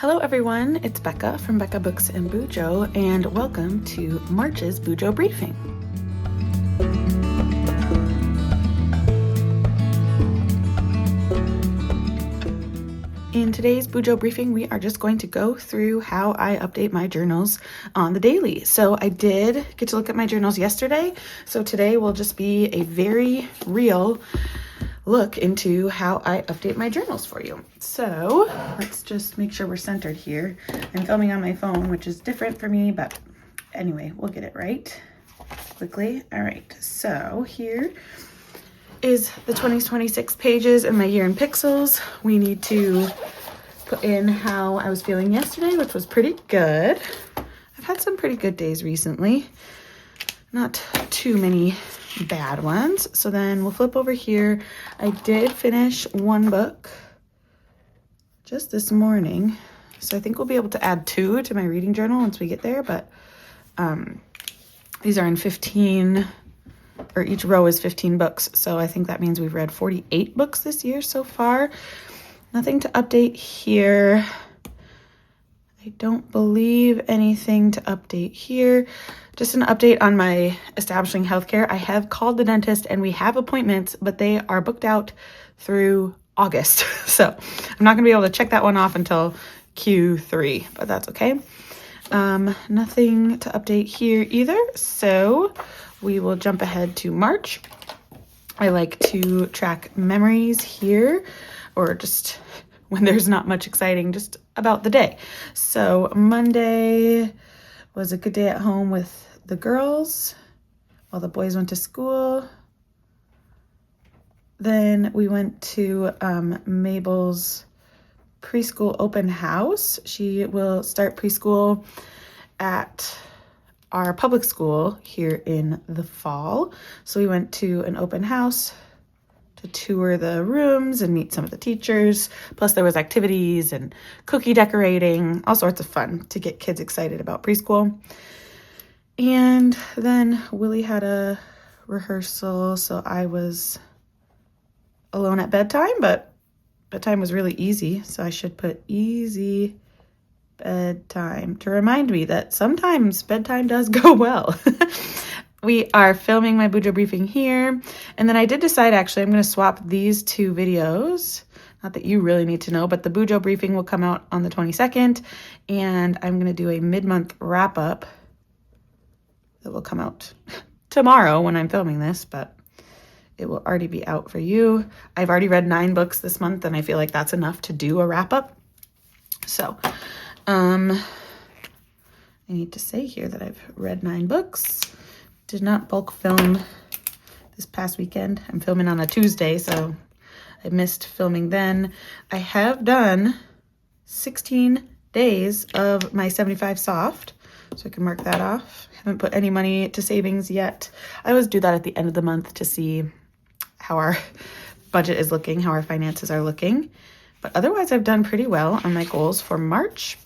Hello everyone, it's Becca from Becca Books and Bujo, and welcome to March's Bujo Briefing. In today's Bujo Briefing, we are just going to go through how I update my journals on the daily. So I did get to look at my journals yesterday, so today will just be a very real look into how I update my journals for you. So let's just make sure we're centered here. I'm filming on my phone, which is different for me, but anyway, we'll get it right quickly. All right, so here is the 2026 pages and my year in pixels. We need to put in how I was feeling yesterday, which was pretty good. I've had some pretty good days recently, not too many bad ones. So then we'll flip over here. I did finish one book just this morning, so I think we'll be able to add 2 to my reading journal once we get there, but these are in 15, or each row is 15 books, so I think that means we've read 48 books this year so far. Nothing to update here. I don't believe anything to update here. Just an update on my establishing healthcare. I have called the dentist and we have appointments, but they are booked out through August. So I'm not gonna be able to check that one off until Q3, but that's okay. Nothing to update here either. So we will jump ahead to March. I like to track memories here, or just when there's not much exciting, just about the day. So Monday was a good day at home with the girls while the boys went to school. Then we went to Mabel's preschool open house. She will start preschool at our public school here in the fall. So we went to an open house to tour the rooms and meet some of the teachers. Plus there was activities and cookie decorating, all sorts of fun to get kids excited about preschool. And then Willie had a rehearsal, so I was alone at bedtime, but bedtime was really easy, so I should put easy bedtime to remind me that sometimes bedtime does go well. We are filming my Bujo briefing here, and then I did decide actually I'm going to swap these 2 videos. Not that you really need to know, but the Bujo briefing will come out on the 22nd, and I'm going to do a mid-month wrap-up that will come out tomorrow when I'm filming this, but it will already be out for you. I've already read 9 books this month, and I feel like that's enough to do a wrap-up. So, I need to say here that I've read 9 books. Did not bulk film this past weekend. I'm filming on a Tuesday, so I missed filming then. I have done 16 days of my 75 soft, so I can mark that off. Haven't put any money to savings yet. I always do that at the end of the month to see how our budget is looking, how our finances are looking. But otherwise, I've done pretty well on my goals for March.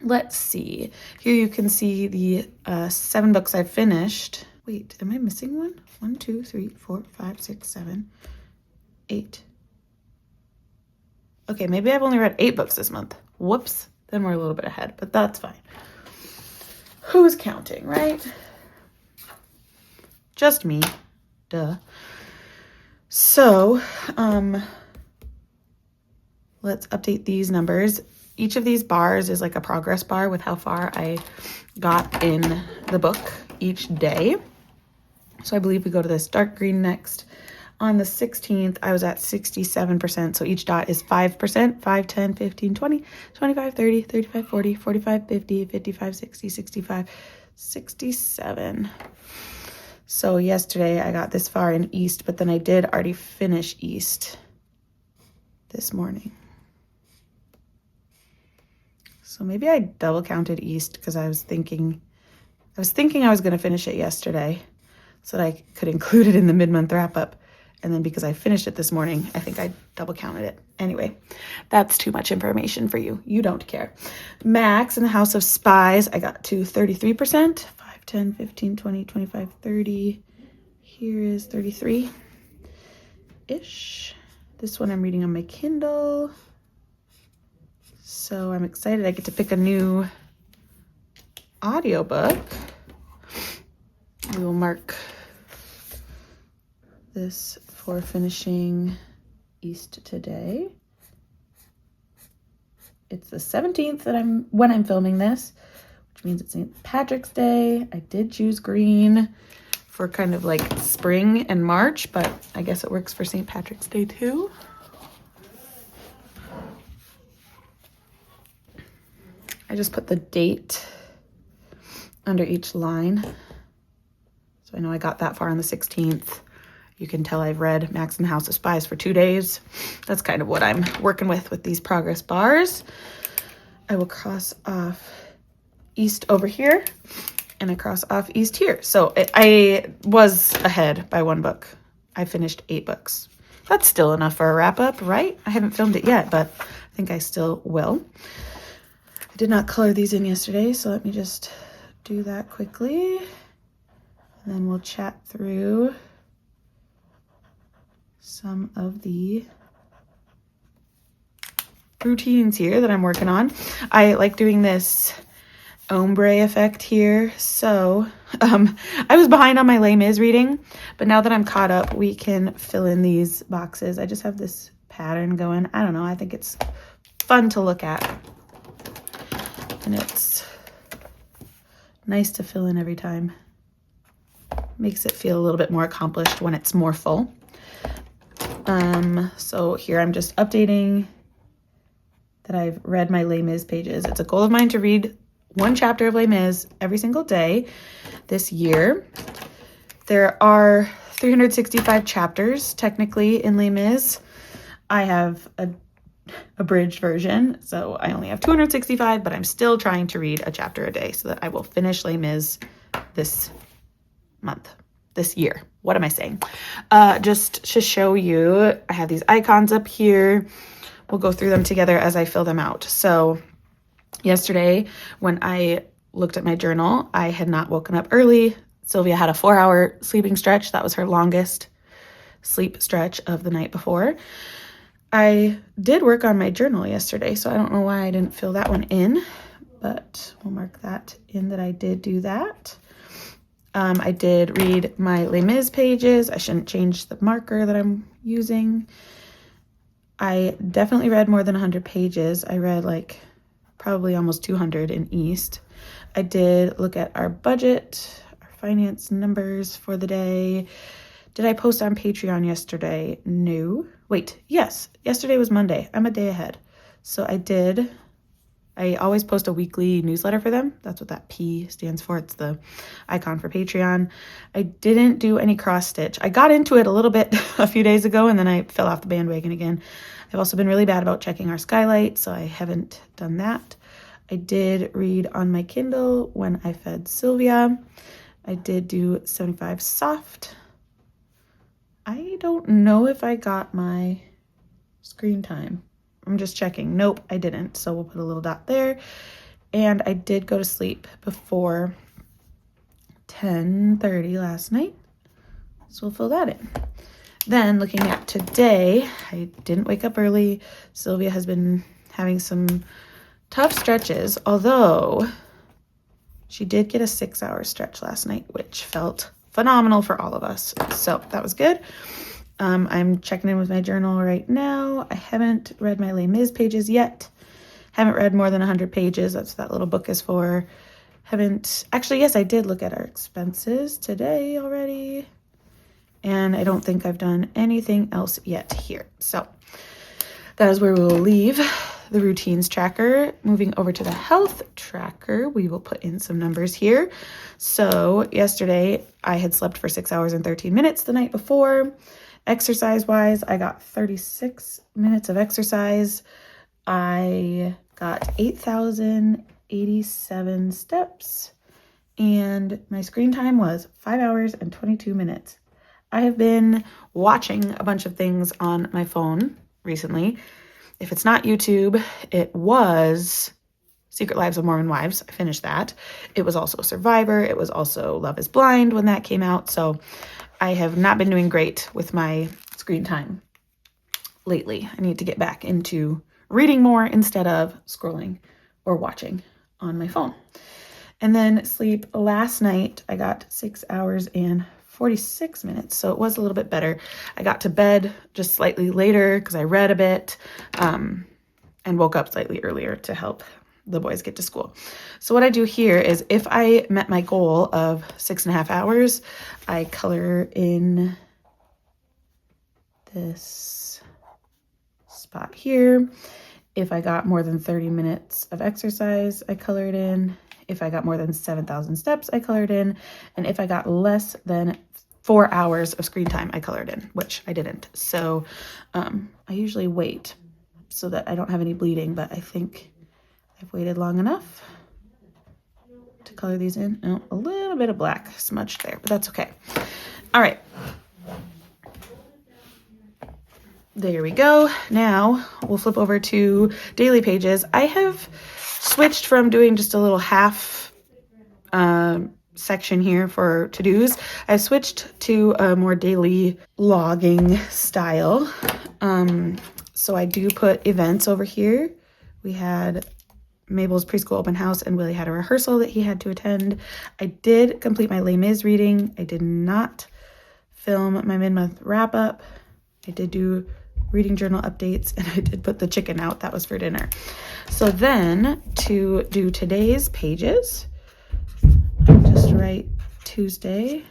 Let's see. Here you can see the 7 books I've finished. Wait, am I missing one? 1, 2, 3, 4, 5, 6, 7, 8. Okay, maybe I've only read 8 books this month. Whoops. Then we're a little bit ahead, but that's fine. Who's counting, right? Just me. Duh. So, let's update these numbers. Each of these bars is like a progress bar with how far I got in the book each day. So I believe we go to this dark green next. On the 16th, I was at 67%. So each dot is 5%, 5, 10, 15, 20, 25, 30, 35, 40, 45, 50, 55, 60, 65, 67. So yesterday I got this far in East, but then I did already finish East this morning. So maybe I double counted East because I was thinking I was going to finish it yesterday so that I could include it in the mid-month wrap-up. And then because I finished it this morning, I think I double counted it. Anyway, that's too much information for you. You don't care. Max in the House of Spies, I got to 33%. 5, 10, 15, 20, 25, 30. Here is 33-ish. This one I'm reading on my Kindle. So I'm excited I get to pick a new audiobook. We will mark this for finishing East today. It's the 17th when I'm filming this, which means it's St. Patrick's Day. I did choose green for kind of like spring and March, but I guess it works for St. Patrick's Day too. I just put the date under each line. So I know I got that far on the 16th. You can tell I've read Max and the House of Spies for 2 days. That's kind of what I'm working with these progress bars. I will cross off East over here, and I cross off East here. So I was ahead by 1 book. I finished 8 books. That's still enough for a wrap up, right? I haven't filmed it yet, but I think I still will. I did not color these in yesterday, so let me just do that quickly. And then we'll chat through some of the routines here that I'm working on. I like doing this ombre effect here. So I was behind on my Les Mis reading, but now that I'm caught up, we can fill in these boxes. I just have this pattern going. I don't know. I think it's fun to look at. And it's nice to fill in every time. Makes it feel a little bit more accomplished when it's more full. So here I'm just updating that I've read my Les Mis pages. It's a goal of mine to read 1 chapter of Les Mis every single day this year. There are 365 chapters technically in Les Mis. I have a abridged version, so I only have 265, but I'm still trying to read a chapter a day so that I will finish Les Mis this year. What am I saying? Just to show you, I have these icons up here. We'll go through them together as I fill them out. So yesterday, when I looked at my journal, I had not woken up early. Sylvia had a 4-hour sleeping stretch. That was her longest sleep stretch of the night before. I did work on my journal yesterday, so I don't know why I didn't fill that one in, but we'll mark that in that I did do that. I did read my Les Mis pages. I shouldn't change the marker that I'm using. I definitely read more than 100 pages. I read like probably almost 200 in East. I did look at our budget, our finance numbers for the day. Did I post on Patreon yesterday? No. Wait, yes. Yesterday was Monday. I'm a day ahead. So I did. I always post a weekly newsletter for them. That's what that P stands for. It's the icon for Patreon. I didn't do any cross stitch. I got into it a little bit a few days ago, and then I fell off the bandwagon again. I've also been really bad about checking our skylight, so I haven't done that. I did read on my Kindle when I fed Sylvia. I did do 75 soft. I don't know if I got my screen time. I'm just checking. Nope, I didn't. So we'll put a little dot there. And I did go to sleep before 10:30 last night. So we'll fill that in. Then looking at today, I didn't wake up early. Sylvia has been having some tough stretches, although she did get a 6-hour stretch last night, which felt phenomenal for all of us. So that was good. I'm checking in with my journal right now. I haven't read my Les Mis pages yet. Haven't read more than 100 pages. That's what that little book is for. Actually, yes, I did look at our expenses today already. And I don't think I've done anything else yet here. So that is where we will leave the routines tracker. Moving over to the health tracker, we will put in some numbers here. So yesterday I had slept for 6 hours and 13 minutes the night before. Exercise-wise, I got 36 minutes of exercise. I got 8,087 steps, and my screen time was 5 hours and 22 minutes. I have been watching a bunch of things on my phone recently. If it's not YouTube, it was Secret Lives of Mormon Wives. I finished that. It was also Survivor. It was also Love is Blind when that came out. So I have not been doing great with my screen time lately. I need to get back into reading more instead of scrolling or watching on my phone. And then sleep last night, I got 6 hours and 46 minutes. So it was a little bit better. I got to bed just slightly later because I read a bit and woke up slightly earlier to help the boys get to school. So what I do here is if I met my goal of 6.5 hours, I color in this spot here. If I got more than 30 minutes of exercise, I colored in. If I got more than 7,000 steps, I colored in. And if I got less than 4 hours of screen time, I colored in, which I didn't. So I usually wait so that I don't have any bleeding, but I think I've waited long enough to color these in. Oh, a little bit of black smudged there, but that's okay. All right. There we go. Now we'll flip over to daily pages. I have switched from doing just a little half section here for to-dos. I've switched to a more daily logging style. So I do put events over here. We had Mabel's preschool open house and Willie had a rehearsal that he had to attend. I did complete my Les Mis reading. I did not film my mid-month wrap-up. I did do reading journal updates and I did put the chicken out. That was for dinner. So then to do today's pages, I'll just write Tuesday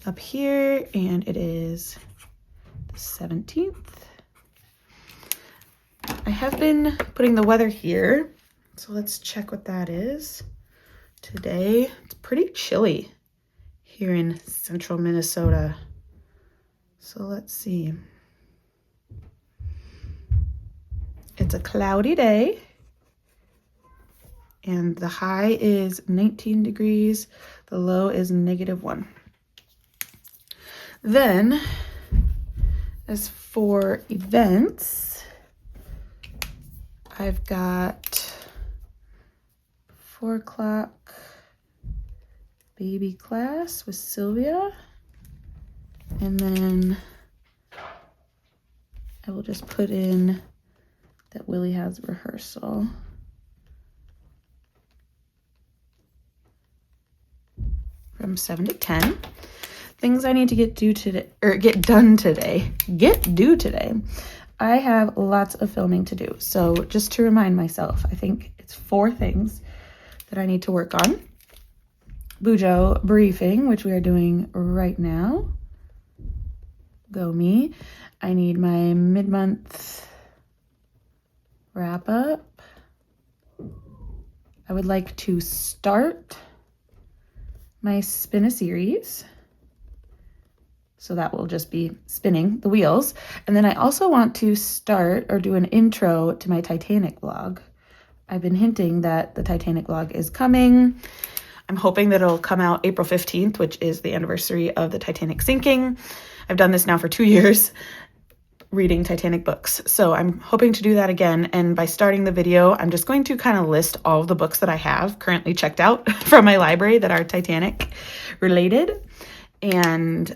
up here and it is the 17th. I have been putting the weather here, so let's check what that is. Today, it's pretty chilly here in central Minnesota. So let's see. It's a cloudy day, and the high is 19 degrees. The low is -1. Then, as for events, I've got 4 o'clock baby class with Sylvia. And then I will just put in that Willie has rehearsal. From 7 to 10. Things I need to get due today, or get done today. Get due today. I have lots of filming to do. So just to remind myself, I think it's 4 things that I need to work on. BUJO briefing, which we are doing right now. Go me. I need my mid-month wrap up. I would like to start my spin a series. So that will just be spinning the wheels. And then I also want to start or do an intro to my Titanic vlog. I've been hinting that the Titanic vlog is coming. I'm hoping that it'll come out April 15th, which is the anniversary of the Titanic sinking. I've done this now for 2 years, reading Titanic books. So I'm hoping to do that again. And by starting the video, I'm just going to kind of list all of the books that I have currently checked out from my library that are Titanic related. And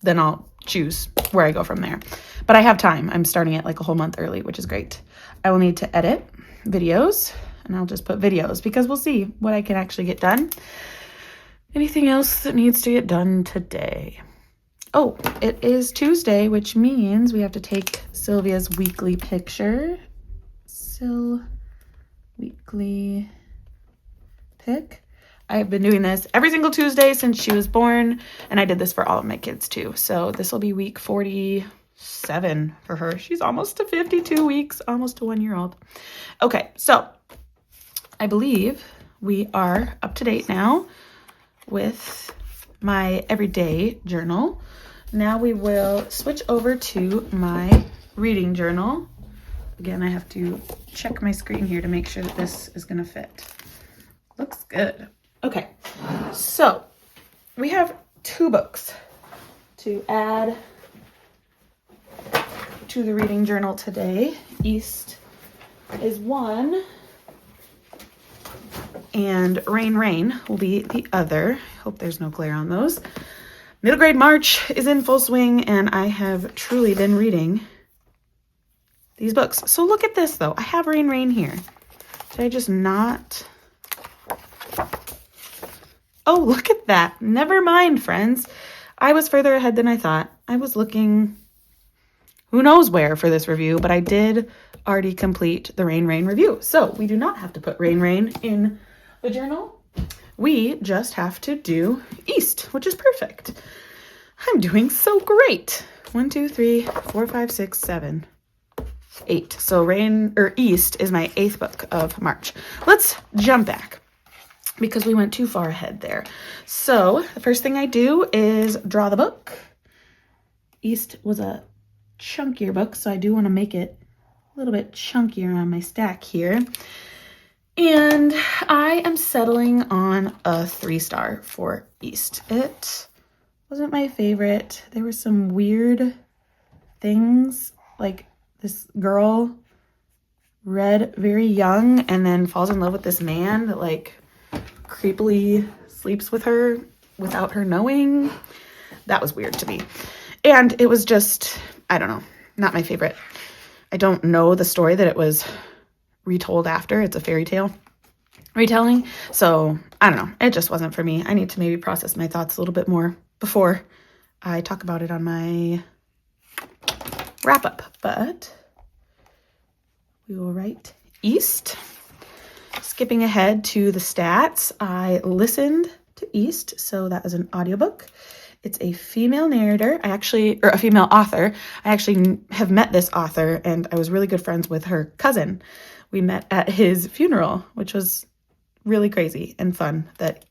then I'll choose where I go from there. But I have time. I'm starting it like a whole month early, which is great. I will need to edit videos, and I'll just put videos because we'll see what I can actually get done. Anything else that needs to get done today? Oh, it is Tuesday, which means we have to take Sylvia's weekly picture. Weekly pic. I've been doing this every single Tuesday since she was born, and I did this for all of my kids too. So this will be week 47 for her. She's almost to 52 weeks, almost to 1-year-old. Okay, so I believe we are up to date now with my everyday journal. Now we will switch over to my reading journal. Again, I have to check my screen here to make sure that this is gonna fit. Looks good. Okay, so we have 2 books to add to the reading journal today. East is one, and Rain Rain will be the other. Hope there's no glare on those. Middle grade March is in full swing, and I have truly been reading these books. So look at this, though. I have Rain here. Did I just not? Oh, look at that. Never mind, friends. I was further ahead than I thought. I was looking who knows where for this review, but I did already complete the Rain review. So we do not have to put Rain in the journal. We just have to do East, which is perfect. I'm doing so great. 1, 2, 3, 4, 5, 6, 7, 8. So East is my 8th book of March. Let's jump back because we went too far ahead there. So the first thing I do is draw the book. East was a chunkier book, so I do want to make it a little bit chunkier on my stack here. And I am settling on a 3-star for East. It wasn't my favorite. There were some weird things, like this girl read very young and then falls in love with this man that like creepily sleeps with her without her knowing. That was weird to me. And it was just, I don't know, not my favorite. I don't know the story that it was retold after. It's a fairy tale retelling. So I don't know. It just wasn't for me. I need to maybe process my thoughts a little bit more before I talk about it on my wrap up. But we will write East. Skipping ahead to the stats, I listened to East. So that was an audiobook. It's a female narrator. Or a female author. I actually have met this author and I was really good friends with her cousin. We met at his funeral, which was really crazy and fun that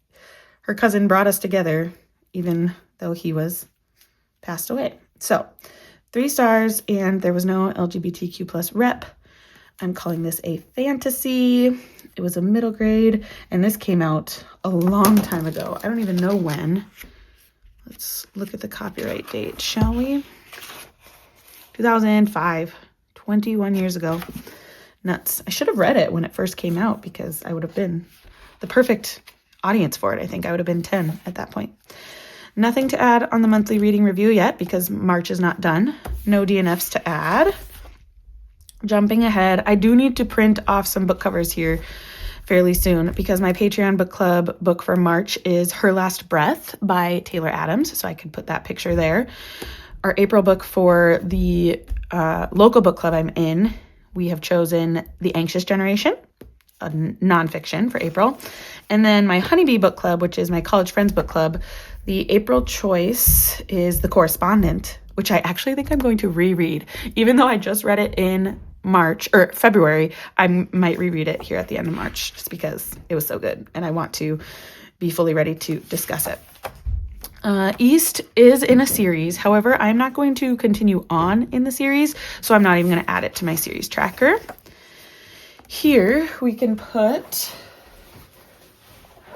her cousin brought us together, even though he was passed away. So 3 stars, and there was no LGBTQ plus rep. I'm calling this a fantasy. It was a middle grade, and this came out a long time ago. I don't even know when. Let's look at the copyright date, shall we? 2005, 21 years ago. Nuts. I should have read it when it first came out because I would have been the perfect audience for it. I think I would have been 10 at that point. Nothing to add on the monthly reading review yet because March is not done. No DNFs to add. Jumping ahead, I do need to print off some book covers here fairly soon because my Patreon book club book for March is Her Last Breath by Taylor Adams, so I could put that picture there. Our April book for the local book club I'm in, we have chosen The Anxious Generation, a nonfiction for April. And then my Honeybee book club, which is my college friends book club, the April choice is The Correspondent, which I actually think I'm going to reread. Even though I just read it in February, I might reread it here at the end of March just because it was so good and I want to be fully ready to discuss it. East is in a series. However, I'm not going to continue on in the series, so I'm not even going to add it to my series tracker. Here we can put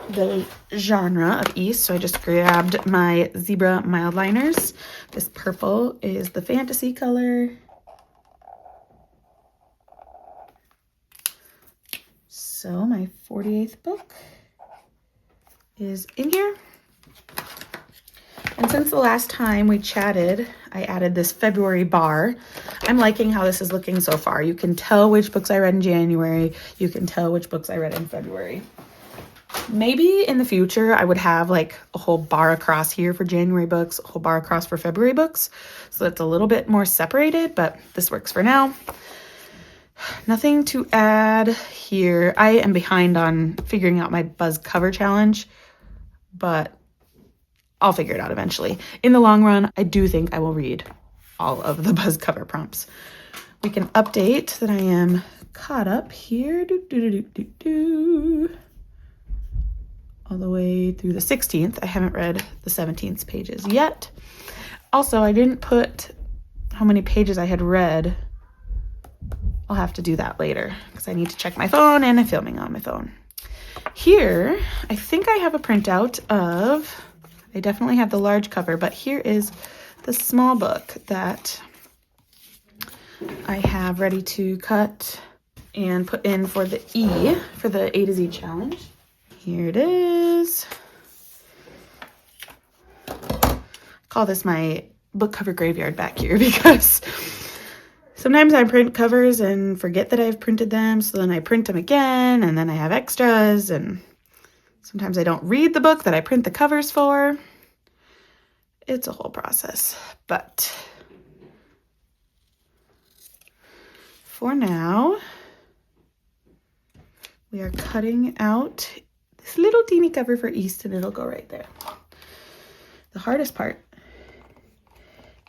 the genre of East. So I just grabbed my zebra mild liners. This purple is the fantasy color. So my 48th book is in here. And since the last time we chatted, I added this February bar. I'm liking how this is looking so far. You can tell which books I read in January. You can tell which books I read in February. Maybe in the future, I would have like a whole bar across here for January books, a whole bar across for February books. So it's a little bit more separated, but this works for now. Nothing to add here. I am behind on figuring out my Buzz cover challenge, but I'll figure it out eventually. In the long run, I do think I will read all of the Buzz cover prompts. We can update that I am caught up here. All the way through the 16th. I haven't read the 17th pages yet. Also, I didn't put how many pages I had read. I'll have to do that later because I need to check my phone and I'm filming on my phone. Here, I think I have a printout of, I definitely have the large cover, but here is the small book that I have ready to cut and put in for the E, for the A to Z challenge. Here it is. call this my book cover graveyard back here because sometimes I print covers and forget that I've printed them, so then I print them again, and then I have extras, and sometimes I don't read the book that I print the covers for. It's a whole process, but for now, we are cutting out this little teeny cover for East, and it'll go right there. The hardest part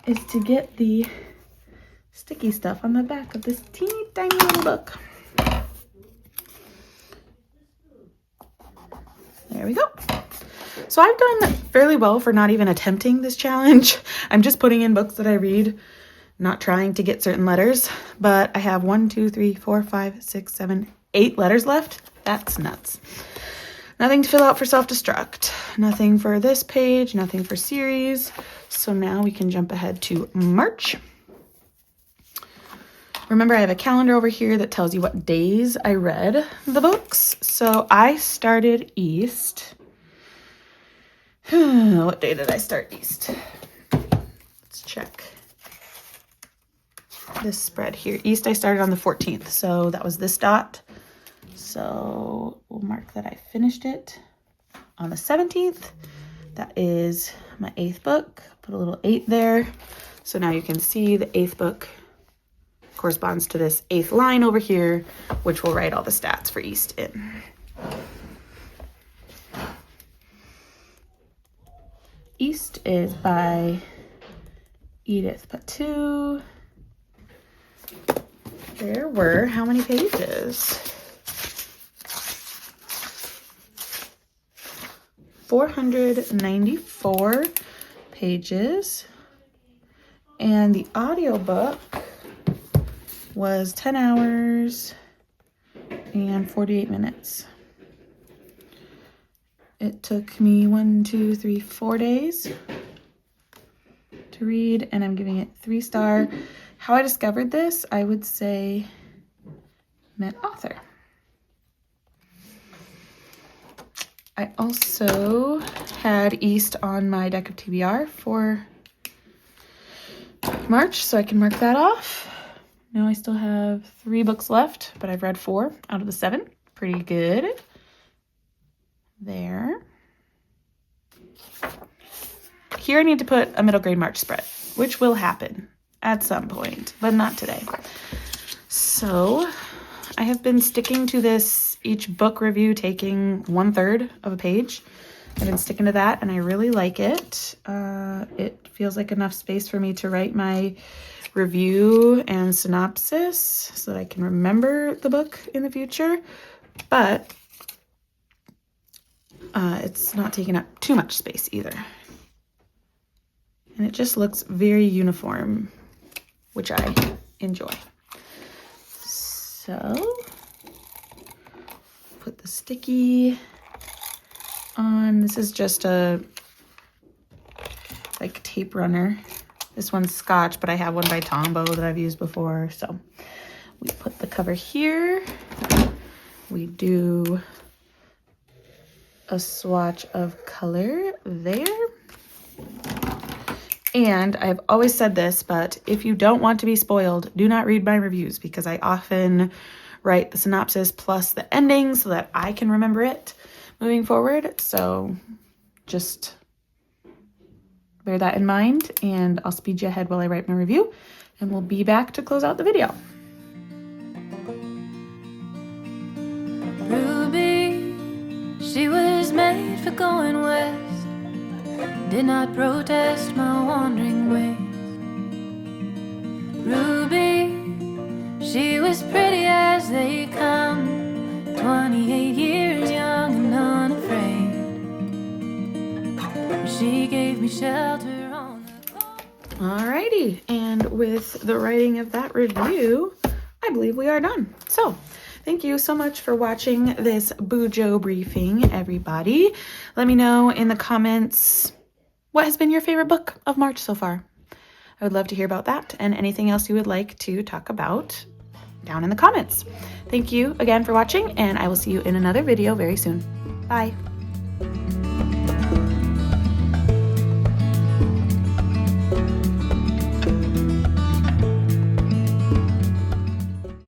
is to get the sticky stuff on the back of this teeny tiny little book. There we go. So I've done fairly well for not even attempting this challenge. I'm just putting in books that I read, not trying to get certain letters, but I have 1, 2, 3, 4, 5, 6, 7, 8 letters left. That's nuts. Nothing to fill out for self-destruct. Nothing for this page, nothing for series. So now we can jump ahead to March. Remember, I have a calendar over here that tells you what days I read the books. So I started East. What day did I start East? Let's check this spread here. East, I started on the 14th. So that was this dot. So we'll mark that I finished it on the 17th. That is my 8th book. Put a little 8 there. So now you can see the 8th book corresponds to this 8th line over here, which will write all the stats for East in. East is by Edith Patu. There were how many pages? 494 pages, and the audiobook was 10 hours and 48 minutes. It took me 4 days to read, and I'm giving it 3-star. How I discovered this, I would say, met author. I also had East on my deck of TBR for March, so I can mark that off. Now I still have 3 books left, but I've read 4 out of the 7. Pretty good. There. Here I need to put a middle grade March spread, which will happen at some point, but not today. So I have been sticking to this, each book review taking 1/3 of a page. I've been sticking to that, and I really like it. It feels like enough space for me to write my review and synopsis so that I can remember the book in the future, but it's not taking up too much space either. And it just looks very uniform, which I enjoy. So put the sticky on. This is just a like tape runner. This one's Scotch, but I have one by Tombow that I've used before. So we put the cover here. We do a swatch of color there. And I've always said this, but if you don't want to be spoiled, do not read my reviews, because I often write the synopsis plus the ending so that I can remember it moving forward. So just bear that in mind, and I'll speed you ahead while I write my review, and we'll be back to close out the video. Ruby, she was made for going west, did not protest my wandering ways. Ruby, she was pretty as they come, 28 years young and unafraid. She gave me shelter on the cold. Alrighty, and with the writing of that review, I believe we are done. So thank you so much for watching this BUJO briefing, everybody. Let me know in the comments what has been your favorite book of March so far. I would love to hear about that, and anything else you would like to talk about down in the comments. Thank you again for watching, and I will see you in another video very soon. Bye.